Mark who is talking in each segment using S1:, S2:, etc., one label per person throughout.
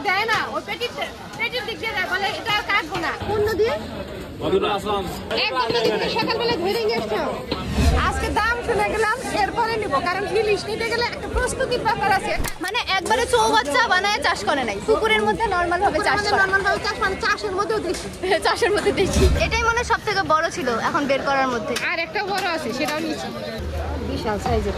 S1: দেয় না, ওই পেটির দিক দিয়ে বলে এটা কাটবো না। কোন নদী? সকালবেলা ধরে নিয়ে আসছো। আজকে দাম শুনে গেলাম, এরপরে নিবো, কারণ ইলিশ নিতে গেলে একটা প্রস্তুতির ব্যাপার আছে।
S2: মানে একবারে চৌবাচ্চা বানায় চাষ করে নাই, পুকুরের মধ্যে নরমাল ভাবে চাষ করে।
S1: নরমাল ভাবে চাষ মানে চাষের মধ্যেও দেখি,
S2: চাষের মধ্যে দেখি। এটাই মনে সব থেকে বড় ছিল এখন বের করার মধ্যে।
S1: আর একটা বড় আছে, সেটাও নিচ্ছি, বিশাল সাইজের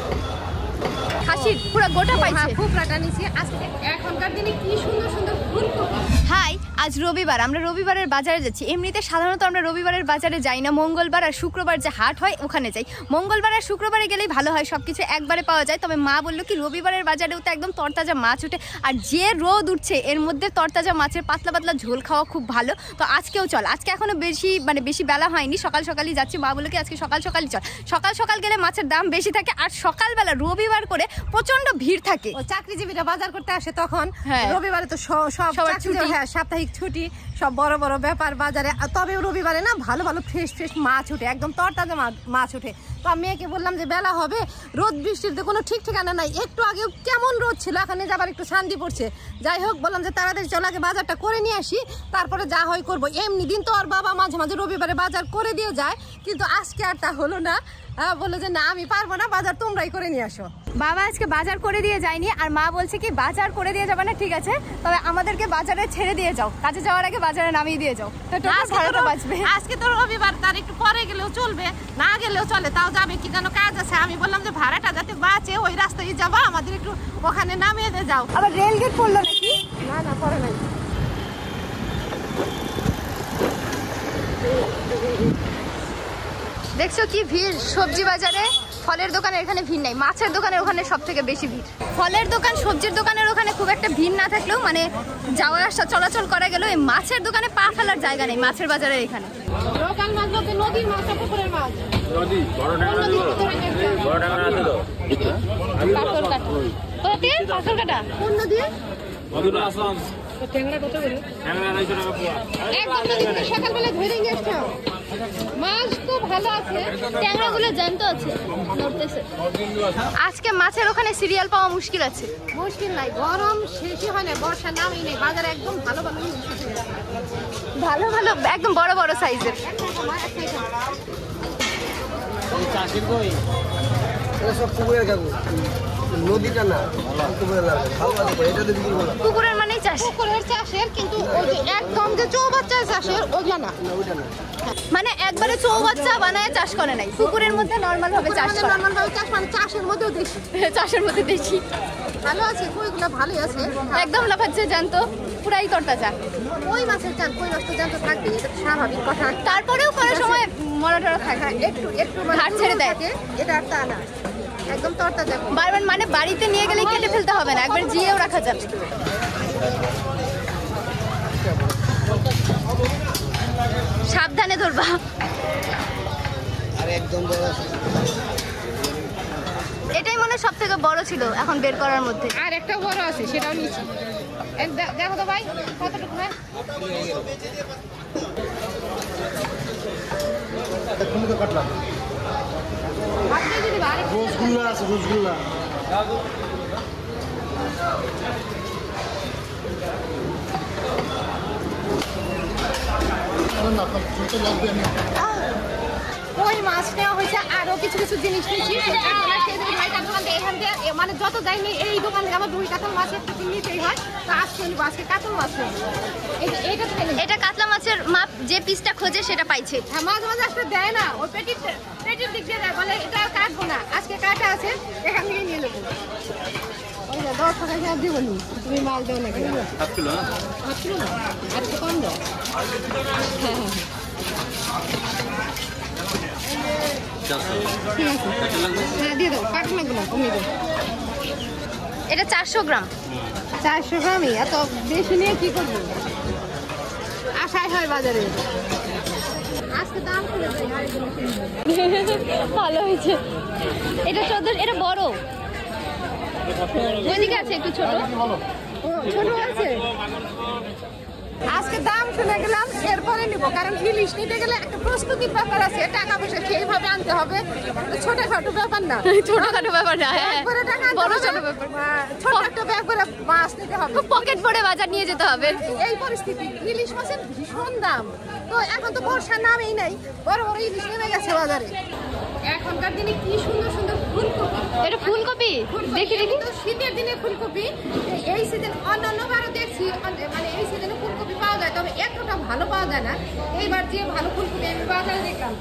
S2: খাসির পুরো গোটা পাইছে।
S1: খুবরাটা নিচ্ছি। আজকে এখনকার দিনে কি সুন্দর সুন্দর ফুলকপি।
S2: হাই, আজ রবিবার, আমরা রবিবারের বাজারে যাচ্ছি। এমনিতে সাধারণত আমরা রবিবারের বাজারে যাই না, মঙ্গলবার আর শুক্রবার যে হাট হয় ওখানে যাই। মঙ্গলবার আর শুক্রবারে গেলেই ভালো হয়, সবকিছু একবারে পাওয়া যায়। তবে মা বললো কি রবিবারের বাজারেও তো একদম তরতাজা মাছ উঠে, আর যে রোদ উঠছে এর মধ্যে তরতাজা মাছের পাতলা পাতলা ঝোল খাওয়া খুব ভালো। তো আজকেও চল, আজকে এখনো বেশি বেলা হয়নি, সকাল সকালই যাচ্ছি। মা বললো কি আজকে সকাল সকালই চল, সকাল সকাল গেলে মাছের দাম বেশি থাকে, আর সকালবেলা রবিবার করে প্রচন্ড ভিড় থাকে।
S1: চাকরিজীবীরা বাজার করতে আসে তখন, রবিবারে তো সব সাপ্তাহিক ছুটি, সব বড় বড় ব্যাপার বাজারে। তবে রবিবারে না ভালো ভালো ফ্রেশ মাছ উঠে, একদম তরতাজা মাছ উঠে। তো আমি মেয়েকে বললাম যে বেলা হবে, রোদ বৃষ্টির কোনো ঠিক ঠিকানা নাই। একটু আগেও কেমন রোদ ছিল, এখানে যাবার একটু শান্তি পড়ছে। যাই হোক, বললাম যে তাড়াতাড়ি চল আগে বাজারটা করে নিয়ে আসি, তারপরে যা হয় করবো। এমনি দিন তো আর বাবা মাঝে মাঝে রবিবারে বাজার করে দিয়ে যায়, কিন্তু আজকে আর তা হলো না। বললো যে না আমি পারবো না, বাজার তোমরাই করে নিয়ে আসো।
S2: বাবা আজকে বাজার করে দিয়ে যায়নি, আর মা বলছে কি বাজার করে দিয়ে যাবে না, ঠিক আছে, তবে আমাদেরকে বাজারে ছেড়ে দিয়ে যাও, কাজে যাওয়ার আগে বাজারে নামিয়ে দিয়ে যাও।
S1: আজকে তো রবিবার, তার একটু পরে গেলেও চলবে, না গেলেও চলে, তাও যাবে কি যেন কাজ আছে। আমি বললাম যে ভাড়াটা যাতে বাঁচে, ওই রাস্তায় যাবো, আমাদের একটু ওখানে নামিয়ে দিয়ে যাও।
S2: আবার রেল গেট পড়লো নাকি?
S1: না পরে নাই।
S2: দেখছো কি ভিড় সবজি বাজারে। ফলের দোকানের এখানে ভিড় নাই, মাছের দোকানের ওখানে সব থেকে বেশি ভিড়। ফলের দোকান সবজির দোকানের ওখানে খুব একটা ভিড় না থাকলেও মানে যাওয়া আসা চলাচল করা গেল, এই মাছের দোকানে পা ফেলার জায়গা নেই মাছের বাজারের এখানে।
S1: লোকাল মাছ বলতে নদীর মাছ, পুকুরের মাছ। কোন নদী? সকালবেলা ধরে নিয়ে আসছো। মাছ তো ভালো আছে,
S2: ট্যাংরাগুলো জ্যান্ত আছে, নড়তেছে। আজকে মাছের ওখানে সিরিয়াল পাওয়া মুশকিল আছে।
S1: মুশকিল নাই, গরম শেষই হয় না, বর্ষা নামই নেই, বাজারে একদম ভালো
S2: ভালো ভালো একদম বড় বড় সাইজের।
S3: নদীটা না
S2: পুকুরের মানেই চাষ,
S1: পুকুরের চাষের, কিন্তু একদম যে চৌবাচ্চা চাষের ওইটা না,
S2: মানে একবারে চৌবাচ্চা বানায় চাষ করে নাই, পুকুরের মধ্যে নরমাল ভাবে চাষ করে।
S1: নরমাল ভাবে চাষ মানে চাষের মধ্যেও দেখি,
S2: চাষের মধ্যে দেখি
S1: ভালো আছে, কইগুলো ভালোই আছে,
S2: একদম লাফাচ্ছে জানতো, পুরাই তরতাজা।
S1: কই মাছের চান, কই মাছ তো জানতো থাকবে, এটা তো স্বাভাবিক কথা।
S2: তারপরেও কোনো সময় মরা টরা থাকে,
S1: একটু
S2: হাট ছেড়ে দেয়,
S1: এটা আর তা না, একদম তরতাজা।
S2: বারবার মানে বাড়িতে নিয়ে গেলে কেটে ফেলতে হবে না, একবার জিয়েও রাখা যাবে। সাবধানে ধরবা। এটাই মনে সব থেকে বড় ছিল এখন বের করার মধ্যে।
S1: আর একটা বড় আছে, সেটাও নিচ্ছি। দেখো তো ভাই কতটুকু হয়।
S3: রসগোল্লা আছে, রসগোল্লা
S1: ওই মাছ নেওয়া হয়েছে, আরো কিছু কিছু জিনিস নিচ্ছি। এখান থেকে মানে যত যাইনি এই দোকান থেকে আমার 2 কাতল মাছের নিতেই হয়, তো আজকে নিবো, আজকে কাতল মাছ নেবো।
S2: এটা কাতলা মাছের মাপ, যে পিসটা খোঁজে সেটা পাইছে।
S1: হ্যাঁ, মাঝে মাঝে আসলে দেয় না, ওই পেটির দিক দিয়ে দেয়, বলে এটা কাটবো না, আজকে কাটা আছে, এখান থেকে নিয়ে নেবো। ওই যে 10 টাকা হিসাব দিব নি, তুমি মাল দেও নাকি? 7 কিলো না, 8 কিলো না, আর একটু কম দাও। হ্যাঁ ঠিক আছে, হ্যাঁ দিয়ে দাও, কাটুন লাগবে না, কমিয়ে দাও।
S2: এটা 400 গ্রাম।
S1: 400 গ্রামই এত বেশি নিয়ে কি করবো, আশাই হয় বাজারে। আজকে দাম
S2: ভালো হয়েছে। এটা 14, এটা বড়, ওইদিকে আছে একটু ছোট।
S1: ছোট আছে। আজকে আজকে দাম শুনে গেলাম, এরপরে নিব, কারণ ইলিশ নিতে গেলে একটা প্রস্তুতির ব্যাপার আছে, টাকা পয়সা সেইভাবে আনতে হবে, ছোটখাটো ব্যাপার না।
S2: ছোটখাটো ব্যাপার না, বড় ছোট ব্যাপার।
S1: ছোট একটা ব্যাগ করে মাছ নিতে হবে,
S2: পকেট ভরে বাজার নিয়ে যেতে হবে।
S1: এই পরিস্থিতি, ইলিশ মাছের ভীষণ দাম। তো এখন তো বর্ষার নামেই নাই, বড় বড় ইলিশ নেমে গেছে বাজারে। এখনকার দিনে কি সুন্দর সুন্দর ফুলকপি,
S2: এটা ফুলকপি, দেখি দেখি।
S1: তো শীতের দিনে ফুলকপি, এই সিজন অন্যান্য বারও দেখছি মানে এই সিজনে ফুলকপি পাওয়া যায়, তবে এতটা ভালো পাওয়া যায় না। এইবার যে ভালো ফুলকপি আমি বাজারে দেখলাম,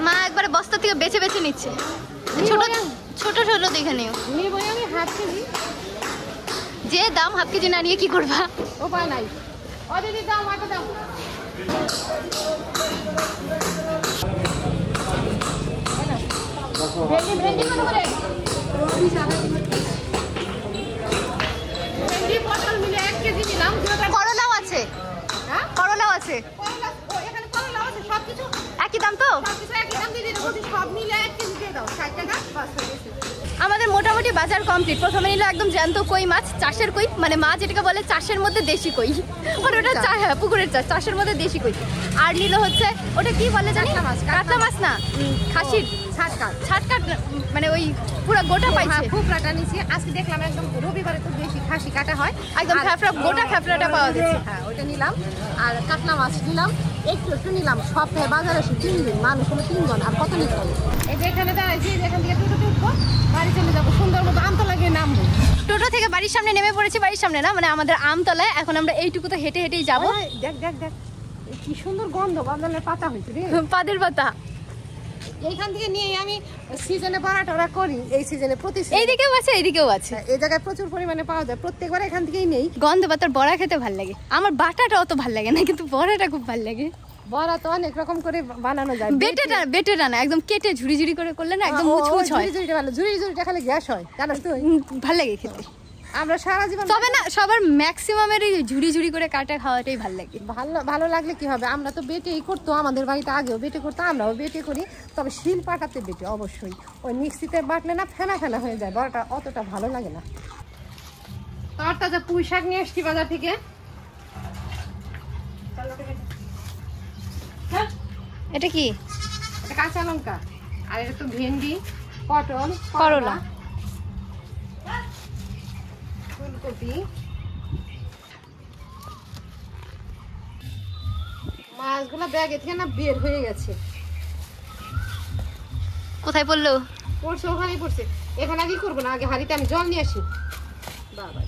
S2: মা একবারে বস্তা থেকে বেছে বেছে নিচ্ছে, ছোট ছোট ছোট দেখে নিও।
S1: নিবই আমি হাফ কেজি,
S2: যে দাম হাফ কেজি না নিয়ে কি করবা,
S1: উপায় নাই। অদিদি দাম হাতে দাম। ভেন্ডি ভেন্ডি কত করে? ভেন্ডি পটল মিলে 1 কেজি নিলাম।
S2: করলাও আছে,
S1: হ্যাঁ
S2: করলাও আছে,
S1: করলা, এখানে করলা আছে, সবকিছু
S2: একই দাম তো।
S1: সবকিছু একই দাম দিয়ে দিও, সব মিলে 1 কেজি দিয়ে দাও, 60 টাকা বাস হয়ে গেছে।
S2: আমাদের মোটামুটি বাজার কমপ্লিট। প্রথমে নিল একদম জ্যান্ত কই মাছ, চাষের কই, মানে মাছ যেটাকে বলে চাষের মধ্যে দেশি কই, মানে ওটা হ্যাঁ পুকুরের চাষ, চাষের মধ্যে দেশি কই। আর নিল হচ্ছে ওটা কি বলে জানি, কাতলা মাছ না, খাসির ছাটকাট, মানে ওই পুরো গোটা পাইছে,
S1: ফুকরাটা নিছি। আজকে দেখলাম একদম রবিবারে তো বেশি খাসি কাটা হয়,
S2: একদম ফ্যাফড়া গোটা ফ্যাফড়াটা পাওয়া যাচ্ছে।
S1: হ্যাঁ ওইটা নিলাম। আর কাতলা মাছ নিলাম, একটু একটু নিলাম। সপ্তাহে বাজারে এসে 3 দিন, মানুষ হলো 3 জন, আর কত নিতে হবে? এই যে এখানে দাঁড়াইছি, এখান থেকে টোটোতে উঠবো, বাড়ি চলে যাবো, সুন্দর মতো আমতলা গিয়ে নামবো।
S2: টোটো থেকে বাড়ির সামনে নেমে পড়েছি, বাড়ির সামনে না মানে আমাদের আমতলায়। এখন আমরা এইটুকুতে হেঁটে হেঁটেই যাবো।
S1: দেখ দেখ দেখ কি সুন্দর গন্ধ, বাদলের পাতা হয়েছে রে,
S2: পাদের পাতা।
S1: এইখান থেকে নিয়ে আমি সিজনে পরাটা করি, এই সিজনে প্রতি
S2: এইদিকেও আছে, এইদিকেও আছে,
S1: এই জায়গায় প্রচুর পরিমাণে পাওয়া যায়, প্রত্যেকবার এখান থেকেই নেই।
S2: গন্ধ পাতার বড়া খেতে ভাল লাগে। আমার বাটাটা অত ভাল লাগে না, কিন্তু বড়াটা খুব ভাল লাগে।
S1: বড়া তো অনেক রকম করে বানানো যায়,
S2: বেটে না, একদম কেটে ঝুড়ি ঝুড়ি করে করলে না একদম মুচমুচ হয়।
S1: ঝুড়িটা খালি গ্যাস হয়, জানিস তুই?
S2: ভাল লাগে খেতে।
S1: আমরা সারা জীবন,
S2: তবে না সবার ম্যাক্সিমামের এই ঝুড়ি ঝুড়ি করে কাটা খাওয়াটাই ভাল লাগে।
S1: ভালো লাগলে কি হবে, আমরা তো বেটেই করতো, আমাদের বাড়িতে আগেও বেটে করতো, আমরাও বেটে করি, তবে শিল পাটাতে বেটে অবশ্যই। ওই মিক্সিতে বাটলে না ফেনা ফেনা হয়ে যায়, বড়টা অতটা ভালো লাগে না। তার তাজা পুঁই শাক নিয়ে এসছি বাজার থেকে।
S2: এটা কি?
S1: এটা কাঁচা লঙ্কা, আর এটা তো ভেন্ডি, পটল,
S2: করলা,
S1: ফুলকপি। মাছগুলো ব্যাগে থেকে না বের হয়ে গেছে।
S2: কোথায় পড়লো?
S1: পড়ছে, ওখানেই পড়ছে। এখানে আগে করবো না, আগে হাঁড়িতে আমি জল নিয়ে আসি। বাবা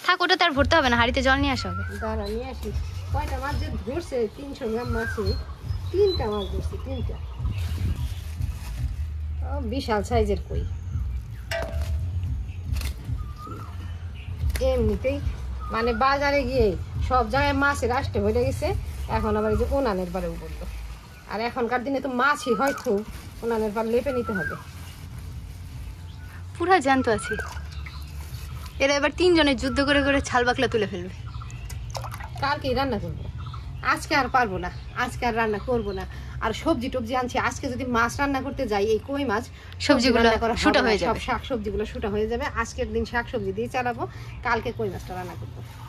S2: থাক, ওটা তার ভরতে হবে না, হাঁড়িতে জল নিয়ে আসা হবে।
S1: দাঁড়া নিয়ে আসি। কয়টা মাছ যে ধরছে, 300 গ্রাম মাছে 3টা মাছ ধরছে, 3টা। বিশাল সাইজের কই। এমনিতেই মানে বাজারে গিয়ে সব জায়গায় মাছের আসতে হয়ে গেছে, এখন আবার এই যে উনানের পারে উঠলো। আর এখনকার দিনে তো মাছই হয়তো উনানের পার লেপে নিতে হবে।
S2: পুরা জ্যান্ত আছে। এরা এবার 3 জনের যুদ্ধ করে করে ছাল বাকলা তুলে ফেলবে।
S1: কালকেই রান্না করবো, আজকে আর পারবো না, আজকে আর রান্না করবো না। আর সবজি টবজি আনছি, আজকে যদি মাছ রান্না করতে যাই, এই কই মাছ
S2: সবজিগুলো শুটা হয়ে যাবে,
S1: সব শাক সবজিগুলো শুটা হয়ে যাবে। আজকের দিন শাক সবজি দিয়ে চালাবো, কালকে কই মাছটা রান্না করবো।